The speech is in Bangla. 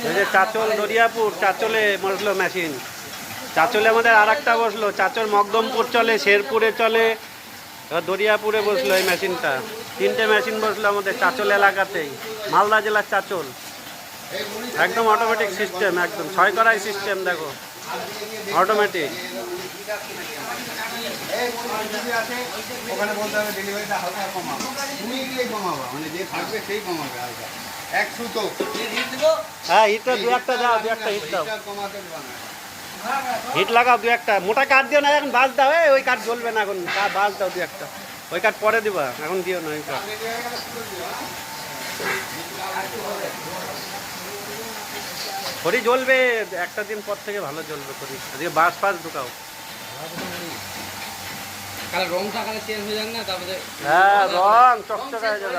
এই যে চাচল দরিয়াপুর, চাচলে বসলো মেশিন। চাচলে আমাদের আর একটা বসলো, চাচল মকদমপুর চলে, শেরপুরে চলে, দরিয়াপুরে বসলো এই মেশিনটা। 3টে মেশিন বসলো আমাদের চাচল এলাকাতেই, মালদা জেলার চাচল। একদম অটোমেটিক সিস্টেম, একদম 6 করাই সিস্টেম, দেখো অটোমেটিক। ওখানে বলতে হবে ডেলিভারিটা হালকা কমাবো, তুমি গিয়েই কমাবো, মানে যে থাকবে সেই কমাবে হালকা। 1 সুতো হ্যাঁ, হিটটা 2-1টা দাও, 2-1টা হিট দাও, কমাতে পারবে না। হিট লাগাও 2-1টা। মোটা কাঠ দিও না, এখন বাস দাও। ওই কাঠ জ্বলবে না, এখন বাস দাও 2-1টা। ওই কাঠ পরে দিবা, এখন দিও না ওই কাঠ। খড়ি জ্বলবে, একটা দিন পর থেকে ভালো জ্বলবে খড়ি। আজকে বাস ফাস ঢুকাও। কালে রংটা কালে চেঞ্জ হয়ে যাক না, তারপরে হ্যাঁ, রং চকচকা হয়ে যাবে।